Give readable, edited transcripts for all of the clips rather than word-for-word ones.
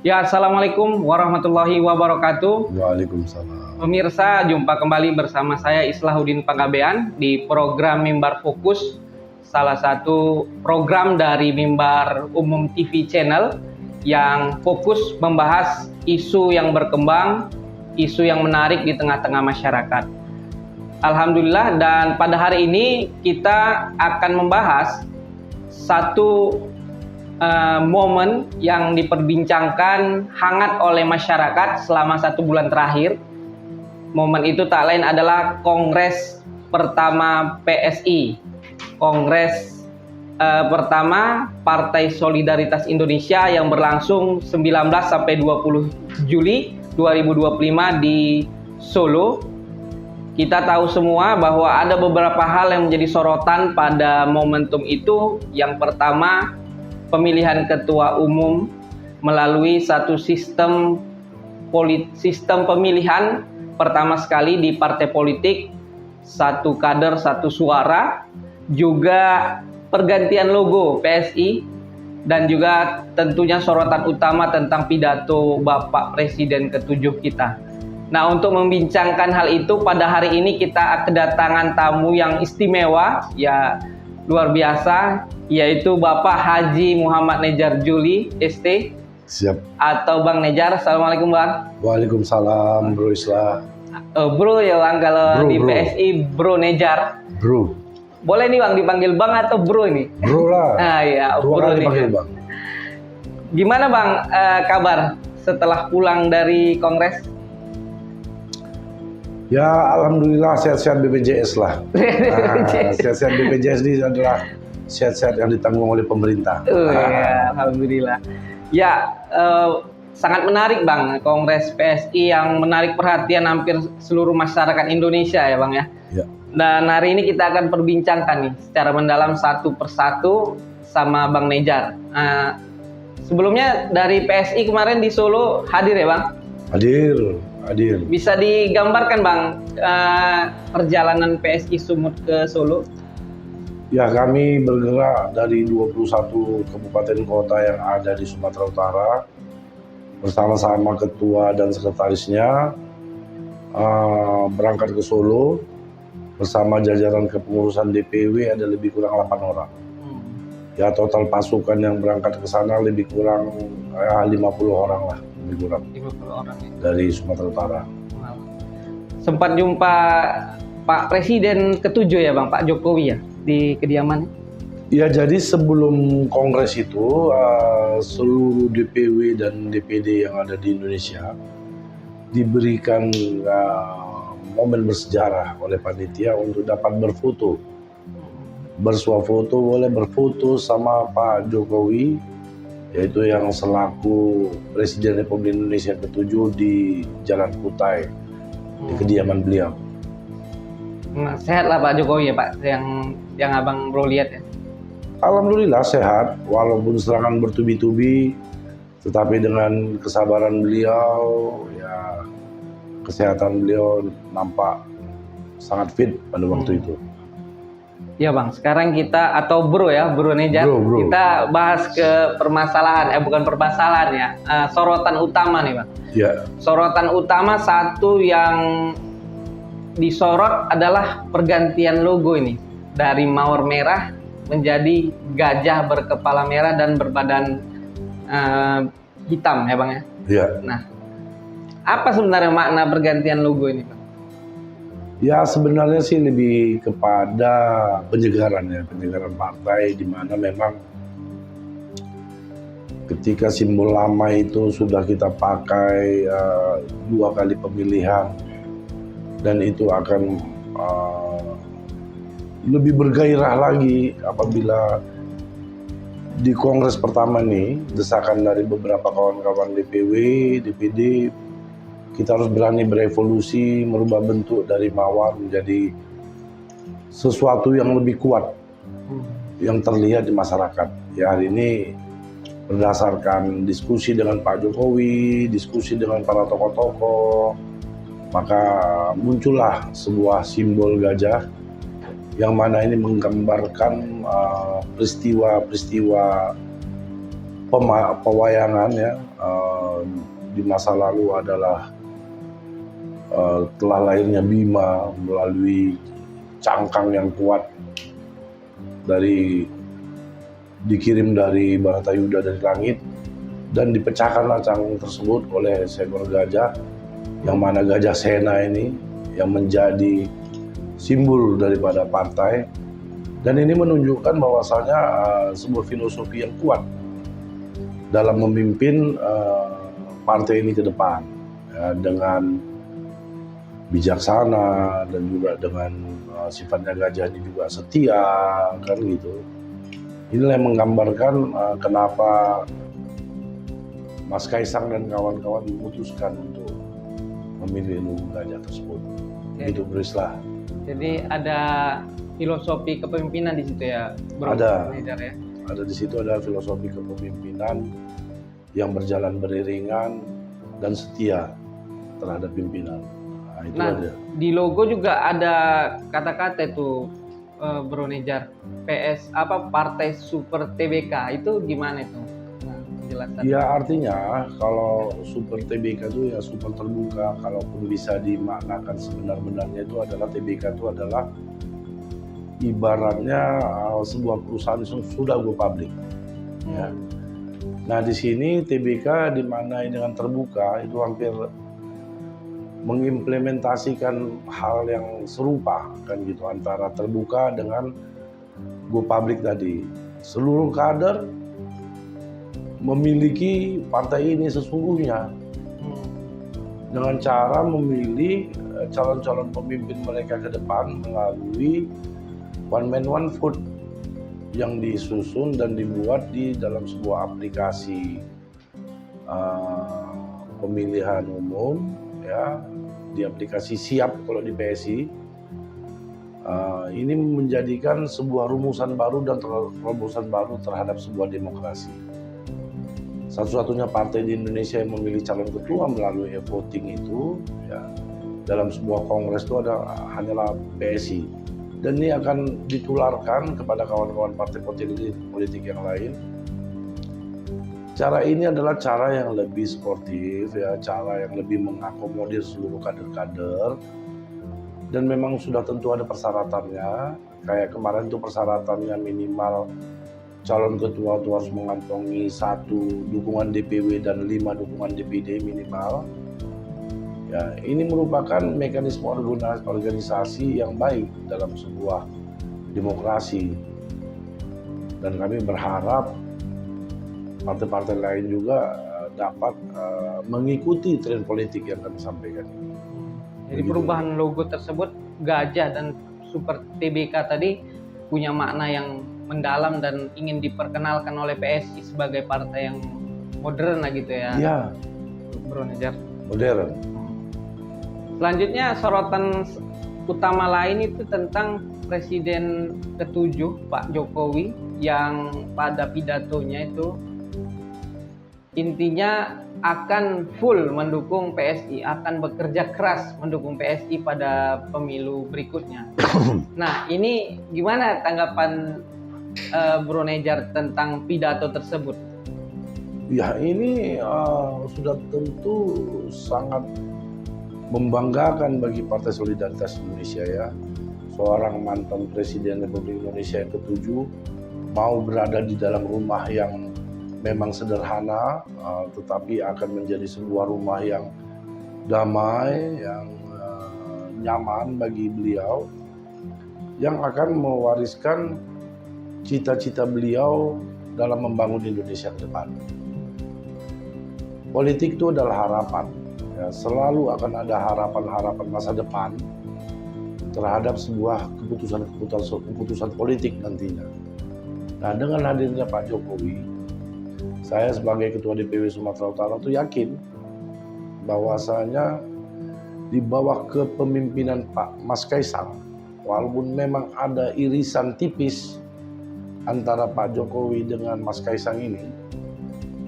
Ya, Assalamualaikum warahmatullahi wabarakatuh. Waalaikumsalam. Pemirsa, jumpa kembali bersama saya Islahuddin Panggabean di program Mimbar Fokus, salah satu program dari Mimbar Umum TV Channel yang fokus membahas isu yang berkembang, isu yang menarik di tengah-tengah masyarakat. Alhamdulillah, dan pada hari ini kita akan membahas satu momen yang diperbincangkan hangat oleh masyarakat selama 1 bulan terakhir. Momen itu tak lain adalah Kongres pertama PSI, Kongres pertama Partai Solidaritas Indonesia yang berlangsung 19 sampai 20 Juli 2025 di Solo. Kita tahu semua bahwa ada beberapa hal yang menjadi sorotan pada momentum itu. Yang pertama, pemilihan ketua umum melalui satu sistem pemilihan pertama sekali di partai politik, satu kader satu suara, juga pergantian logo PSI, dan juga tentunya sorotan utama tentang pidato Bapak Presiden ke-7 kita. Nah, untuk membincangkan hal itu pada hari ini kita kedatangan tamu yang istimewa, ya luar biasa, yaitu Bapak Haji Muhammad Nejar Juli, ST. Siap. Atau Bang Nejar. Assalamualaikum Bang. Waalaikumsalam, Bro Islah. Bro ya Bang, kalau di bro. PSI Bro Nejar. Bro. Boleh nih Bang dipanggil Bang atau Bro ini? Bro lah. Nah ya, Bro Bro dipanggil Nejar. Bang. Gimana Bang kabar setelah pulang dari Kongres? Ya, alhamdulillah sehat-sehat BPJS lah. Sehat-sehat BPJS ini adalah sehat-sehat yang ditanggung oleh pemerintah. Ya, alhamdulillah. Ya, sangat menarik Bang, Kongres PSI yang menarik perhatian hampir seluruh masyarakat Indonesia ya Bang ya. Ya. Dan hari ini kita akan perbincangkan nih secara mendalam satu persatu sama Bang Nejar. Sebelumnya dari PSI kemarin di Solo hadir ya Bang? Hadir. Bisa digambarkan Bang perjalanan PSI Sumut ke Solo? Ya, kami bergerak dari 21 kabupaten kota yang ada di Sumatera Utara bersama-sama ketua dan sekretarisnya berangkat ke Solo bersama jajaran kepengurusan DPW ada lebih kurang 8 orang. Ya, total pasukan yang berangkat ke sana lebih kurang 50 orang lah, lebih kurang 50 orang ya. dari Sumatera Utara. Sempat jumpa Pak Presiden ke-7 ya Bang, Pak Jokowi ya di kediaman. Ya, jadi sebelum kongres itu seluruh DPW dan DPD yang ada di Indonesia diberikan momen bersejarah oleh panitia untuk dapat berfoto. Bersuah foto, boleh berfoto sama Pak Jokowi, yaitu yang selaku Presiden Republik Indonesia ke-7 di Jalan Kutai, di kediaman beliau. Nah, sehat lah Pak Jokowi ya Pak, yang Abang Bro lihat ya. Alhamdulillah sehat, walaupun serangan bertubi-tubi, tetapi dengan kesabaran beliau, ya kesehatan beliau nampak sangat fit pada waktu itu. Ya Bang, sekarang kita atau Bro ya, Bro Nejar, Bro. kita bahas ke permasalahan, bukan permasalahan ya, sorotan utama nih Bang. Ya. Sorotan utama satu yang disorot adalah pergantian logo ini dari mawar merah menjadi gajah berkepala merah dan berbadan hitam ya Bang ya. Ya. Nah, apa sebenarnya makna pergantian logo ini Bang? Ya, sebenarnya sih lebih kepada penyegaran partai, di mana memang ketika simbol lama itu sudah kita pakai 2 kali pemilihan, dan itu akan lebih bergairah lagi apabila di kongres pertama nih desakan dari beberapa kawan-kawan DPW, DPD, kita harus berani berevolusi, merubah bentuk dari mawar menjadi sesuatu yang lebih kuat, yang terlihat di masyarakat. Ya, hari ini berdasarkan diskusi dengan Pak Jokowi, diskusi dengan para tokoh-tokoh, maka muncullah sebuah simbol gajah yang mana ini menggambarkan peristiwa-peristiwa pewayangan ya, di masa lalu adalah telah lahirnya Bima melalui cangkang yang kuat dikirim dari Baratayuda dari langit, dan dipecahkanlah cangkang tersebut oleh seekor gajah, yang mana Gajah Sena ini yang menjadi simbol daripada partai. Dan ini menunjukkan bahwasanya sebuah filosofi yang kuat dalam memimpin partai ini ke depan, ya, dengan bijaksana dan juga dengan sifatnya gajah ini juga setia, kan gitu. Inilah yang menggambarkan kenapa Mas Kaisang dan kawan-kawan memutuskan untuk memilih lugu gajah tersebut. Begitu, Brislah. Jadi ada filosofi kepemimpinan di situ ya, Bro? Ada. Manager, ya? Ada di situ, ada filosofi kepemimpinan yang berjalan beriringan dan setia terhadap pimpinan. Nah, itu ada. Di logo juga ada kata-kata itu, Bro Nejar, PS Partai Super TBK, itu gimana itu? Nah, penjelasan. Ya, artinya kalau Super TBK itu ya super terbuka. Kalaupun bisa dimaknakan sebenar-benarnya, itu adalah TBK itu adalah ibaratnya sebuah perusahaan yang sudah go public. Ya. Nah, di sini TBK dimaknai dengan terbuka, itu hampir mengimplementasikan hal yang serupa, kan gitu, antara terbuka dengan go public tadi. Seluruh kader memiliki partai ini sesungguhnya dengan cara memilih calon-calon pemimpin mereka ke depan melalui one man one vote yang disusun dan dibuat di dalam sebuah aplikasi pemilihan umum, ya, di aplikasi Siap kalau di PSI. Ini menjadikan sebuah rumusan baru dan terobosan baru terhadap sebuah demokrasi. Satu-satunya partai di Indonesia yang memilih calon ketua melalui e-voting itu, ya, dalam sebuah kongres itu hanyalah PSI. Dan ini akan ditularkan kepada kawan-kawan partai politik yang lain. Cara ini adalah cara yang lebih sportif, ya, cara yang lebih mengakomodir seluruh kader-kader. Dan memang sudah tentu ada persyaratannya. Kayak kemarin itu persyaratannya minimal calon ketua itu harus mengantongi 1 dukungan DPW dan 5 dukungan DPD minimal. Ya, ini merupakan mekanisme organisasi yang baik dalam sebuah demokrasi. Dan kami berharap partai-partai lain juga dapat mengikuti tren politik yang kami sampaikan ini. Jadi perubahan logo tersebut, gajah dan Super TBK tadi punya makna yang mendalam dan ingin diperkenalkan oleh PSI sebagai partai yang modern lah gitu ya. Iya. Bro Nejar. Modern. Selanjutnya sorotan utama lain itu tentang Presiden ke-7 Pak Jokowi yang pada pidatonya itu intinya akan full mendukung PSI, akan bekerja keras mendukung PSI pada pemilu berikutnya. Nah, ini gimana tanggapan Bro Nejar tentang pidato tersebut? Ya, ini sudah tentu sangat membanggakan bagi Partai Solidaritas Indonesia, ya. Seorang mantan Presiden Republik Indonesia yang ke-7 mau berada di dalam rumah yang memang sederhana, tetapi akan menjadi sebuah rumah yang damai, yang nyaman bagi beliau, yang akan mewariskan cita-cita beliau dalam membangun Indonesia ke depan. Politik itu adalah harapan. Ya, selalu akan ada harapan-harapan masa depan terhadap sebuah keputusan politik nantinya. Nah, dengan hadirnya Pak Jokowi, saya sebagai Ketua DPW Sumatera Utara itu yakin bahwasanya di bawah kepemimpinan Pak Mas Kaisang, walaupun memang ada irisan tipis antara Pak Jokowi dengan Mas Kaisang ini,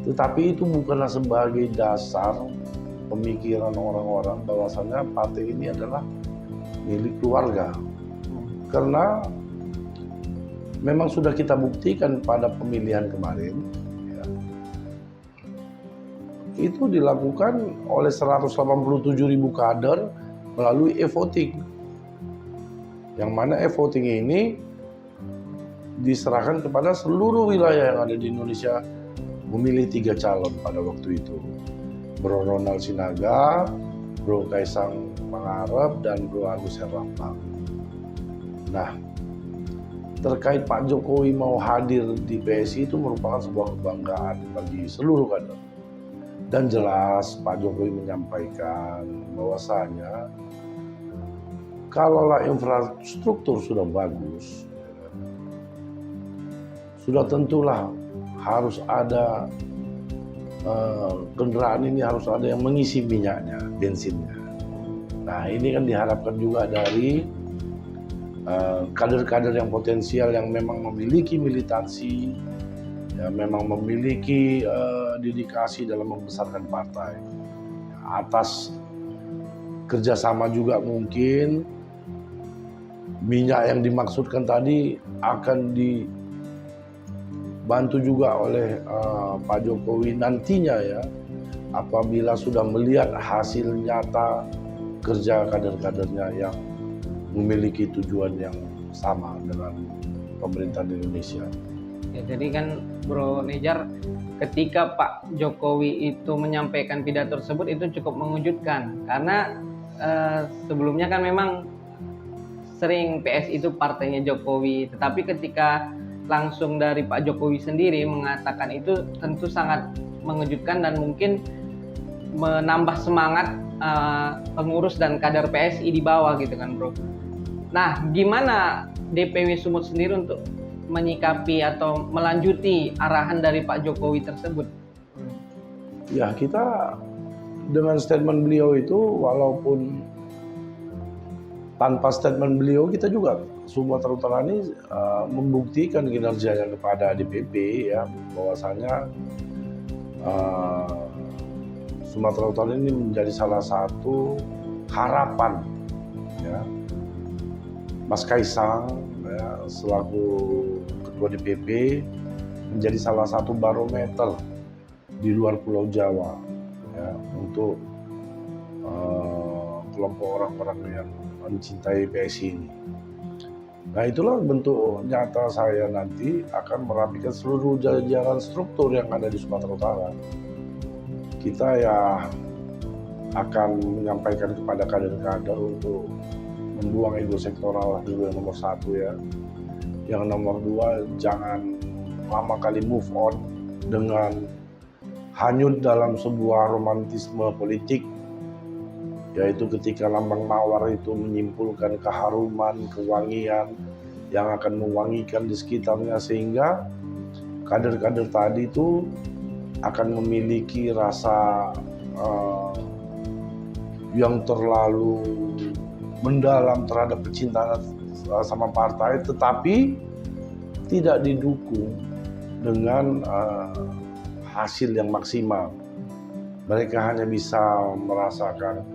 tetapi itu bukanlah sebagai dasar pemikiran orang-orang bahwasanya partai ini adalah milik keluarga. Karena memang sudah kita buktikan pada pemilihan kemarin, ya, itu dilakukan oleh 187.000 kader melalui e-voting. Yang mana e-voting ini diserahkan kepada seluruh wilayah yang ada di Indonesia memilih 3 calon pada waktu itu. Bro Ronald Sinaga, Bro Kaisang Pangarep, dan Bro Agus Herlambang. Nah, terkait Pak Jokowi mau hadir di PSI itu merupakan sebuah kebanggaan bagi seluruh kader. Dan jelas Pak Jokowi menyampaikan bahwasanya kalaulah infrastruktur sudah bagus, sudah tentulah harus ada kendaraan ini harus ada yang mengisi minyaknya, bensinnya. Nah, ini kan diharapkan juga dari kader-kader yang potensial yang memang memiliki militansi, ya, memang memiliki dedikasi dalam membesarkan partai. Atas kerjasama juga mungkin minyak yang dimaksudkan tadi akan dibantu juga oleh Pak Jokowi nantinya ya, apabila sudah melihat hasil nyata kerja kader-kadernya yang memiliki tujuan yang sama dengan pemerintahan Indonesia. Ya, jadi kan Bro Nejar, ketika Pak Jokowi itu menyampaikan pidato tersebut itu cukup mengejutkan karena sebelumnya kan memang sering PSI itu partainya Jokowi, tetapi ketika langsung dari Pak Jokowi sendiri mengatakan itu tentu sangat mengejutkan dan mungkin menambah semangat pengurus dan kader PSI di bawah gitu kan Bro. Nah, gimana DPW Sumut sendiri untuk menyikapi atau melanjuti arahan dari Pak Jokowi tersebut? Ya, kita dengan statement beliau itu, walaupun tanpa statement beliau, kita juga Sumatera Utara ini membuktikan kinerjanya kepada DPP ya, bahwasanya Sumatera Utara ini menjadi salah satu harapan ya. Mas Kaisang ya, selaku Ketua DPP menjadi salah satu barometer di luar Pulau Jawa ya, untuk kelompok orang-orang yang mencintai PSI ini. Nah, itulah bentuk nyata saya nanti akan merapikan seluruh jajaran struktur yang ada di Sumatera Utara. Kita ya akan menyampaikan kepada kader-kader untuk membuang ego sektoral dulu yang nomor 1 ya. Yang nomor 2, jangan lama kali move on dengan hanyut dalam sebuah romantisme politik, yaitu ketika lambang mawar itu menyimpulkan keharuman, kewangian yang akan mewangikan di sekitarnya, sehingga kader-kader tadi itu akan memiliki rasa yang terlalu mendalam terhadap kecintaan sama partai, tetapi tidak didukung dengan hasil yang maksimal. Mereka hanya bisa merasakan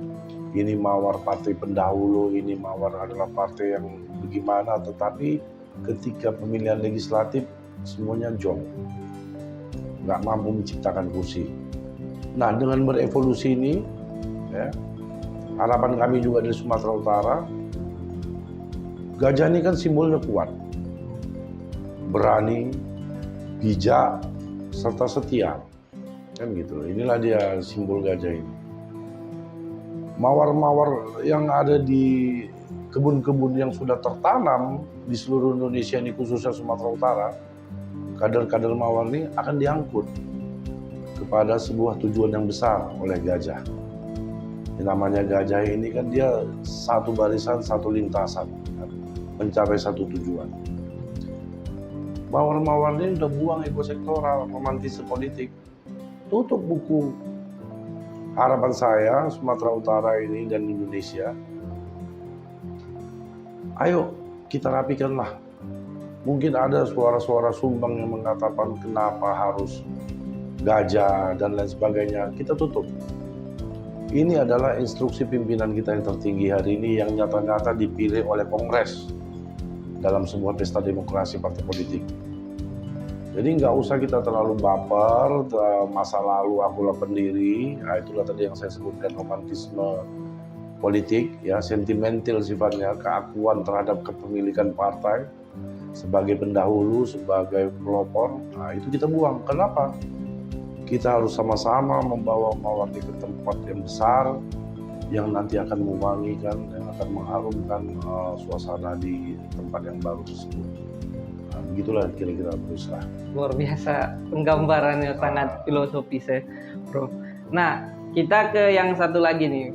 ini mawar partai pendahulu, ini mawar adalah partai yang bagaimana, tetapi ketika pemilihan legislatif semuanya jong, nggak mampu menciptakan kursi. Nah, dengan berevolusi ini, ya, harapan kami juga dari Sumatera Utara, gajah ini kan simbolnya kuat, berani, bijak, serta setia, kan gitu. Inilah dia simbol gajah ini. Mawar-mawar yang ada di kebun-kebun yang sudah tertanam di seluruh Indonesia ini, khususnya Sumatera Utara, kader-kader mawar ini akan diangkut kepada sebuah tujuan yang besar oleh gajah. Yang namanya gajah ini kan dia satu barisan, satu lintasan, kan, mencapai satu tujuan. Mawar-mawar ini udah buang ego sektoral, romantis politik. Tutup buku. Harapan saya Sumatera Utara ini dan Indonesia, ayo kita rapikanlah. Mungkin ada suara-suara sumbang yang mengatakan kenapa harus gajah dan lain sebagainya. Kita tutup. Ini adalah instruksi pimpinan kita yang tertinggi hari ini yang nyata-nyata dipilih oleh Kongres dalam sebuah pesta demokrasi partai politik. Jadi nggak usah kita terlalu baper, masa lalu akulah pendiri. Nah, itulah tadi yang saya sebutkan romantisme politik, ya, sentimental sifatnya, keakuan terhadap kepemilikan partai sebagai pendahulu, sebagai pelopor. Nah, itu kita buang. Kenapa? Kita harus sama-sama membawa Mawardi ke tempat yang besar, yang nanti akan mewangikan, yang akan mengharumkan suasana di tempat yang baru tersebut. Nah, begitulah kira-kira berusaha. Luar biasa, penggambarannya sangat filosofis ya, Bro. Nah, kita ke yang satu lagi nih,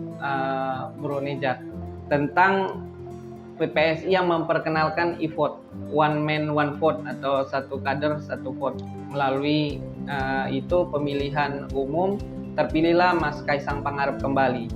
Bro Nejar, tentang PPSI yang memperkenalkan e-vote, one man one vote atau satu kader satu vote. Melalui itu pemilihan umum terpilihlah Mas Kaisang Pangarep kembali.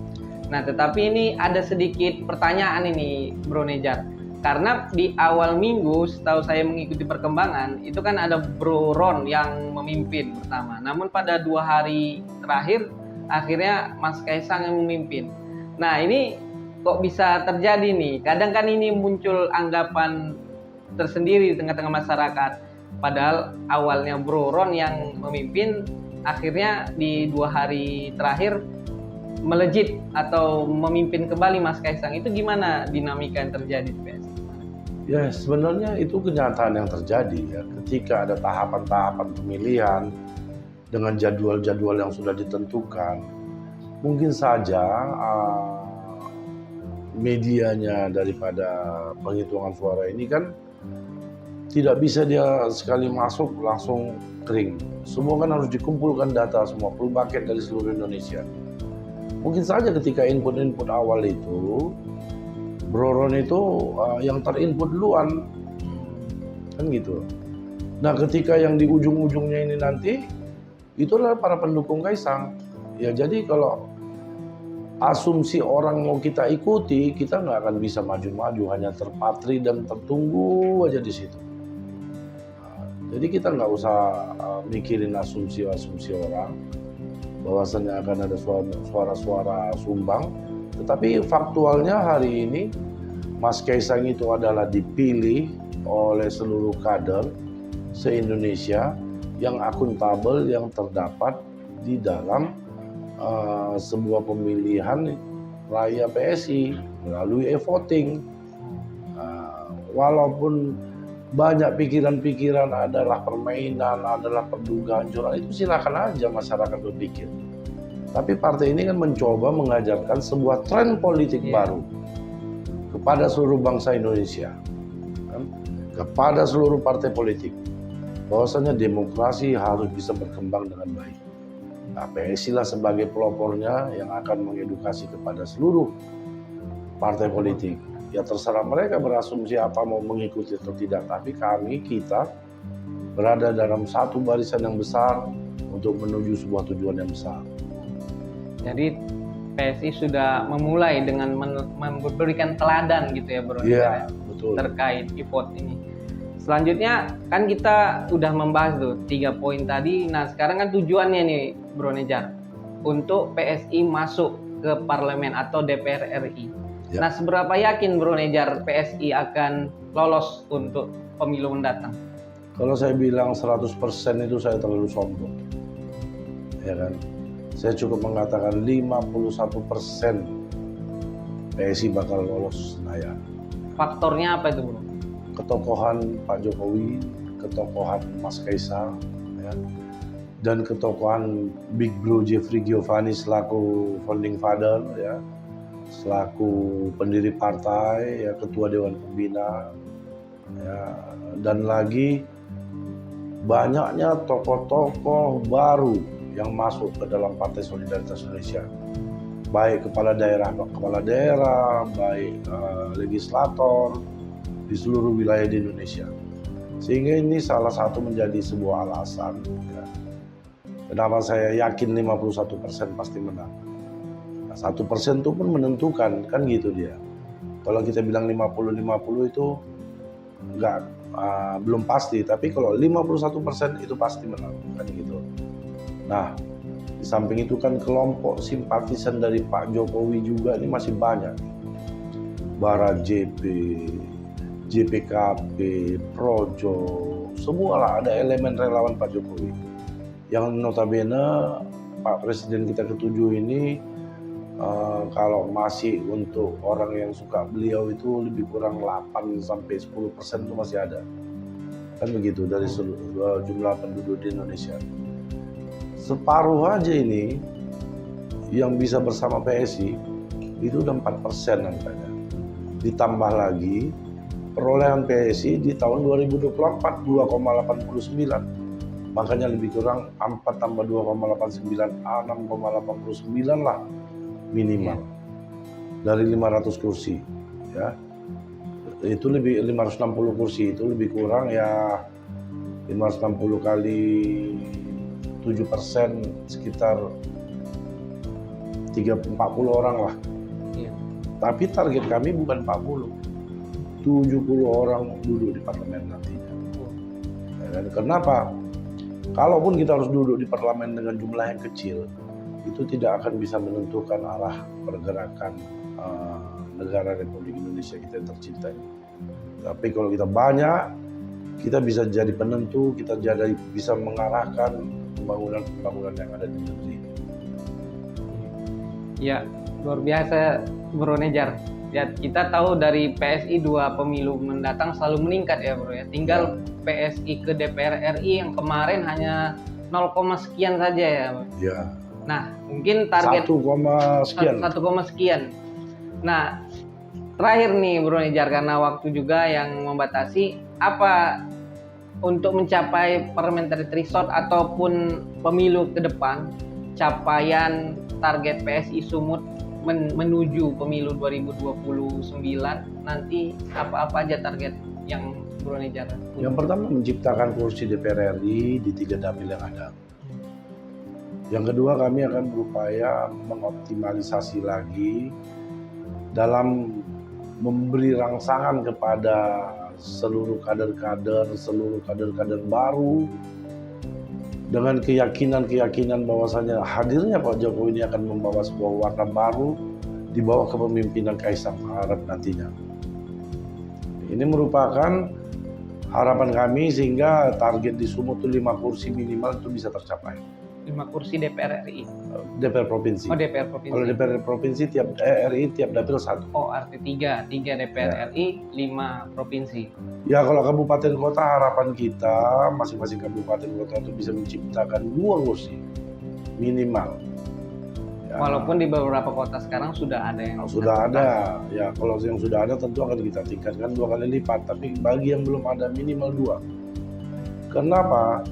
Nah, tetapi ini ada sedikit pertanyaan ini, Bro Nejar. Karena di awal minggu, setahu saya mengikuti perkembangan, itu kan ada Bro Ron yang memimpin pertama. Namun pada 2 hari terakhir, akhirnya Mas Kaisang yang memimpin. Nah, ini kok bisa terjadi nih? Kadang kan ini muncul anggapan tersendiri di tengah-tengah masyarakat. Padahal awalnya Bro Ron yang memimpin, akhirnya di 2 hari terakhir melejit atau memimpin kembali Mas Kaisang. Itu gimana dinamika yang terjadi di PSI? Ya, sebenarnya itu kenyataan yang terjadi ya. Ketika ada tahapan-tahapan pemilihan dengan jadwal-jadwal yang sudah ditentukan, mungkin saja medianya daripada penghitungan suara ini kan tidak bisa dia sekali masuk langsung kering. Semua kan harus dikumpulkan data semua, full bucket dari seluruh Indonesia. Mungkin saja ketika input-input awal itu, Bro Ron itu yang terinput duluan, kan gitu. Nah, ketika yang di ujung-ujungnya ini nanti, itu adalah para pendukung Kaisang. Ya, jadi kalau asumsi orang mau kita ikuti, kita nggak akan bisa maju-maju, hanya terpatri dan tertunggu aja di situ. Jadi kita nggak usah mikirin asumsi-asumsi orang, bahwasannya akan ada suara-suara sumbang. Tetapi faktualnya hari ini Mas Kaisang itu adalah dipilih oleh seluruh kader se-Indonesia yang akuntabel, yang terdapat di dalam sebuah pemilihan raya PSI melalui e-voting. Walaupun banyak pikiran-pikiran adalah permainan, adalah perdugaan curang, itu silakan aja masyarakat berpikir. Tapi partai ini kan mencoba mengajarkan sebuah tren politik baru kepada seluruh bangsa Indonesia, kan? Kepada seluruh partai politik, bahwasanya demokrasi harus bisa berkembang dengan baik. Nah, PSI lah sebagai pelopornya yang akan mengedukasi kepada seluruh partai politik. Ya terserah mereka berasumsi apa mau mengikuti atau tidak, tapi kita berada dalam satu barisan yang besar untuk menuju sebuah tujuan yang besar. Jadi PSI sudah memulai dengan memberikan teladan gitu ya, Bro. Iya, betul. Terkait e-vote ini. Selanjutnya kan kita udah membahas tuh 3 poin tadi. Nah, sekarang kan tujuannya nih, Bro Nejar, untuk PSI masuk ke parlemen atau DPR RI. Ya. Nah, seberapa yakin Bro Nejar PSI akan lolos untuk pemilu mendatang? Kalau saya bilang 100% itu saya terlalu sombong. Ya kan? Saya cukup mengatakan 51% PSI bakal lolos Senayan. Faktornya apa itu, Bro? Ketokohan Pak Jokowi, ketokohan Mas Kaisang, ya, dan ketokohan Big Bro Jeffrey Giovanni selaku founding father, ya, selaku pendiri partai, ya, ketua Dewan Pembina, ya, dan lagi banyaknya tokoh-tokoh baru yang masuk ke dalam Partai Solidaritas Indonesia, baik kepala daerah, baik legislator di seluruh wilayah di Indonesia. Sehingga ini salah satu menjadi sebuah alasan, ya, kenapa saya yakin 51% pasti menang. Nah, 1% itu pun menentukan, kan gitu dia. Kalau kita bilang 50-50 itu belum pasti, tapi kalau 51% itu pasti menang, kan gitu. Nah, di samping itu kan kelompok simpatisan dari Pak Jokowi juga ini masih banyak. Bara JP, JPKP, Projo, semualah ada elemen relawan Pak Jokowi. Yang notabene Pak Presiden kita ketujuh ini kalau masih untuk orang yang suka beliau itu lebih kurang 8-10% itu masih ada. Kan begitu dari jumlah penduduk di Indonesia. Separuh aja ini yang bisa bersama PSI itu udah 4% angkanya. Ditambah lagi perolehan PSI di tahun 2024 2,89. Makanya lebih kurang 4 tambah 2,89 6,89 lah minimal dari 500 kursi ya. Itu lebih 560 kursi itu lebih kurang ya 560 kali 7% sekitar 40 orang lah. Iya. Tapi target kami bukan 70 orang duduk di parlemen nantinya. Ya, dan kenapa? Kalaupun kita harus duduk di parlemen dengan jumlah yang kecil, itu tidak akan bisa menentukan arah pergerakan negara Republik Indonesia kita yang tercinta ini. Tapi kalau kita banyak, kita bisa jadi penentu, kita bisa mengarahkan pembangunan yang ada di negeri ini. Ya, luar biasa Bro Nejar. Ya, kita tahu dari PSI 2 pemilu mendatang selalu meningkat ya Bro ya. Tinggal PSI ke DPR RI yang kemarin hanya 0, sekian saja ya. Ya. Nah, mungkin target 1, sekian. 1, sekian. Nah, terakhir nih Bro Nejar, karena waktu juga yang membatasi, apa untuk mencapai parliamentary threshold ataupun pemilu ke depan, capaian target PSI Sumut menuju pemilu 2029 nanti apa aja target yang Bro Nejar? Yang pertama menciptakan kursi DPR RI di 3 dapil yang ada. Yang kedua, kami akan berupaya mengoptimalisasi lagi dalam memberi rangsangan kepada seluruh kader-kader baru dengan keyakinan bahwasanya hadirnya Pak Jokowi ini akan membawa sebuah warna baru di bawah kepemimpinan Kaisang Pangarep nantinya. Ini merupakan harapan kami sehingga target di Sumut itu 5 kursi minimal itu bisa tercapai. 5 kursi DPR RI. DPR provinsi. Oh, DPR provinsi. Kalau DPR provinsi RI tiap dapil 1. Oh, arti 3 DPR RI, 5 provinsi. Ya, kalau kabupaten kota harapan kita masing-masing kabupaten kota itu bisa menciptakan 2 kursi minimal. Ya, walaupun di beberapa kota sekarang sudah ada yang ada. Ya, kalau yang sudah ada tentu akan kita tingkatkan 2 kali lipat. Tapi bagi yang belum ada minimal 2. Kenapa?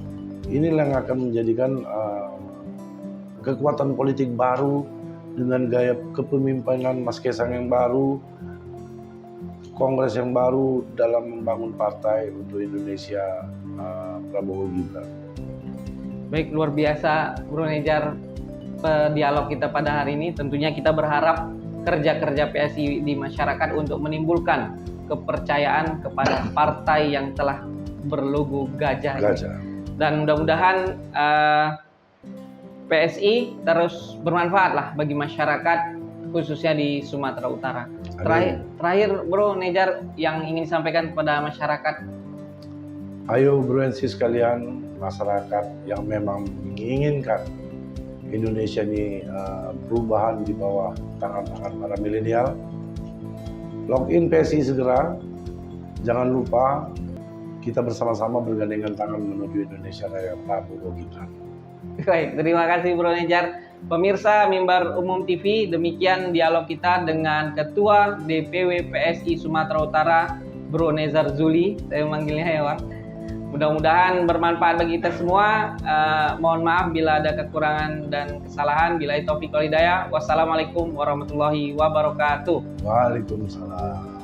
Inilah yang akan menjadikan kekuatan politik baru dengan gaya kepemimpinan Mas Kaisang yang baru, Kongres yang baru dalam membangun partai untuk Indonesia Prabowo Gibran. Baik, luar biasa Bro Nejar dialog kita pada hari ini. Tentunya kita berharap kerja-kerja PSI di masyarakat untuk menimbulkan kepercayaan kepada partai yang telah berlogo gajah. Dan mudah-mudahan PSI terus bermanfaat lah bagi masyarakat khususnya di Sumatera Utara. Terakhir Bro Nejar yang ingin disampaikan kepada masyarakat. Ayo Bro NC sekalian, masyarakat yang memang menginginkan Indonesia ini perubahan di bawah tangan-tangan para milenial, login PSI segera. Jangan lupa kita bersama-sama bergandengan tangan menuju Indonesia Raya Prabowo Gibran. Baik, terima kasih Bro Nejar. Pemirsa Mimbar Umum TV, demikian dialog kita dengan Ketua DPW PSI Sumatera Utara, Bro Nejar Zuli. Saya memanggilnya ya, Bang. Mudah-mudahan bermanfaat bagi kita semua. Mohon maaf bila ada kekurangan dan kesalahan. Billahi taufiq wal hidayah. Wassalamualaikum warahmatullahi wabarakatuh. Waalaikumsalam.